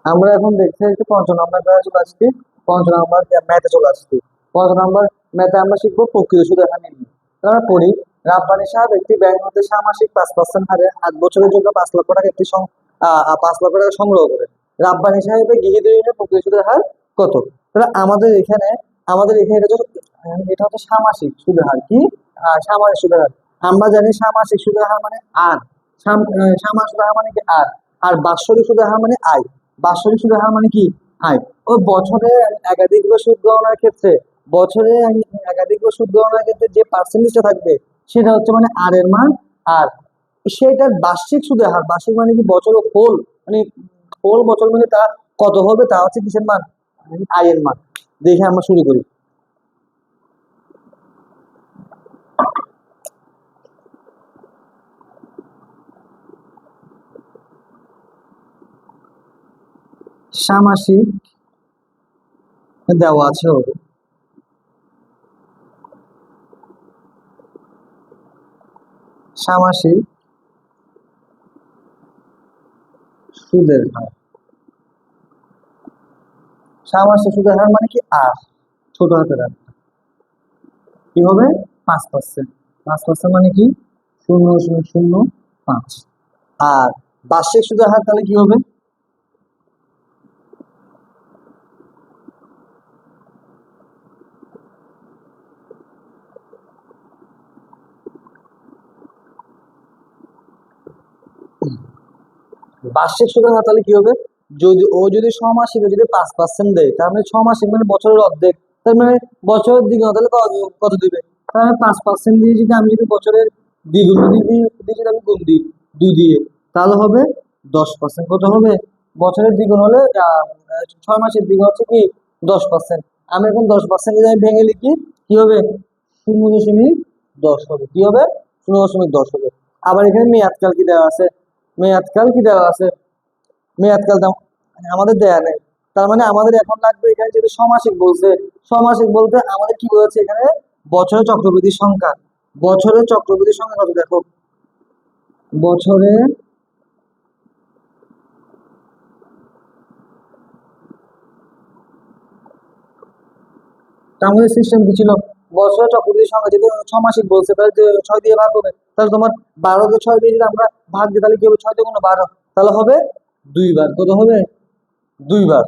আমরা এখন দেখতে দেখতে ৫ নম্বর ক্লাসে চলে আসছি। ৫ নম্বর ম্যাথে চলে আসছি। ৫ নম্বর ম্যাথে আমরা শিখবো প্রকৃত সুদের হার নির্ণয়। আমরা পড়ি, রাব্বানী সাহেব একটি ব্যাংক হতে সামাসিক ৫% হারে ৮ বছরের জন্য ৫ লক্ষ টাকা ৫ লক্ষ টাকা সংগ্রহ করে। রাব্বানী সাহেবের গৃহীত ঋণের প্রকৃত সুদের হার কত? তাহলে আমাদের এখানে এটা হচ্ছে সামাসিক সুদের হার। কি? সামাসিক সুদের হার। আমরা জানি সামাসিক সুদের হার মানে আর, সামাসিক সুদের হার মানে কি আর, আর বাৎসরিক সুদের হার মানে আয়। বাৎসরিক সুদের হার মানে কি? আয়। ওই বছরে একাধিকবার সুদ গণনার ক্ষেত্রে বছরে একাধিকবার সুদ গণনার ক্ষেত্রে যে পার্সেন্টেজটা থাকবে সেটা হচ্ছে মানে আর এর মান। আর সেটার বার্ষিক সুদের হার, বার্ষিক মানে কি বছর হোল, মানে হোল বছর মানে তা কত হবে, তা হচ্ছে কিসের মান? আয়ের মান। দেখে আমরা শুরু করি। সামাসিক দেওয়া আছে ওর সামাসিক সুদের হার। সামাসিক সুদের হার মানে কি আর, ছোট হাতের আর। কি হবে? ৫%। ৫% মানে কি? ০.০৫। আর বার্ষিক সুদের হার তাহলে কি হবে? বার্ষিক সুদের হার তাহলে কি হবে? যদি ছ মাসিক যদি ৫% দেয়, তার মানে ৬ মাসিক মানে বছরের অর্ধেক। তার মানে বছরের দ্বিগুণ, তাহলে কত দিবে? তাহলে ৫% দিয়ে যদি আমি যদি বছরের দ্বিগুণ যদি আমি গুণ দিই ২ দিয়ে, তাহলে হবে ১০%। কত হবে? বছরের দ্বিগুণ হলে ৬ মাসের দ্বিগুণ হচ্ছে কি ১০%। আমি এখন ১০% যদি আমি ভেঙে লিখি, কি হবে? ০.১০ হবে। কি হবে? ০.১০ হবে। আবার এখানে মেয়াদকাল কি দেওয়া আছে? মেয়াদকাল কি দেওয়া আছে? মেয়াদকাল আমাদের দেয়া নেই। তার মানে আমাদের এখন লাগবে, এখানে যেহেতু ষমাসিক বলছে, ষমাসিক বলতে আমাদের কি বলেছে এখানে? বছরের চক্রবৃদ্ধির সংখ্যা। বছরের চক্রবৃদ্ধির সংখ্যা কত দেখো? বছরে আমাদের সিস্টেম কি ছিল? বছরের চক্রবৃদ্ধির সংখ্যা যদি ৬ মাসিক বলছে, তাহলে ৬ দিয়ে ভাগ হবে। তাহলে তোমার ১২কে ৬ দিয়ে যদি আমরা ভাগ দিই, তাহলে কি হবে? ৬ × ২ = ১২, তাহলে হবে ২ বার। কত হবে? ২ বার।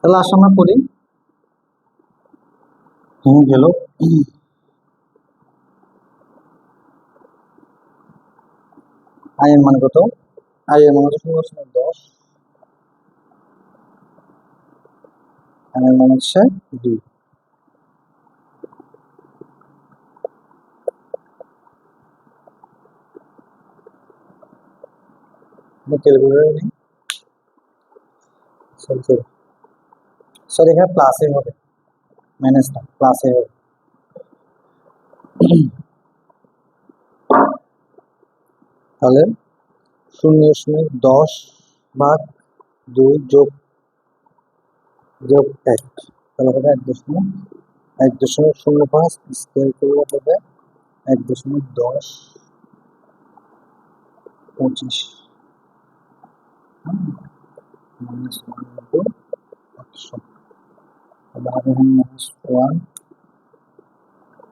তাহলে আসো আমরা করি। গেল। আয়ের মান কত? আয়ের মান হচ্ছে ০.১০, আয়ের মান হচ্ছে ২। ক্যালকুলেটর নেই, সরি এখানে প্লাসে হবে, মাইনাস না, প্লাসে হবে। তাহলে ০.১০/২ যোগ ১, তাহলে হবে ১.০৫ স্কোয়ার করলে হবে ১.১০25 -1/১০০। তাহলে হবে -1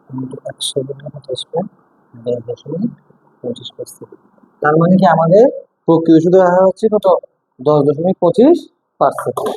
× ১০০ বললে কত আসবে? ১০.২৫%। তার মানে কি আমাদের প্রকৃত সুদের হার হচ্ছে কত? ১০.২৫%।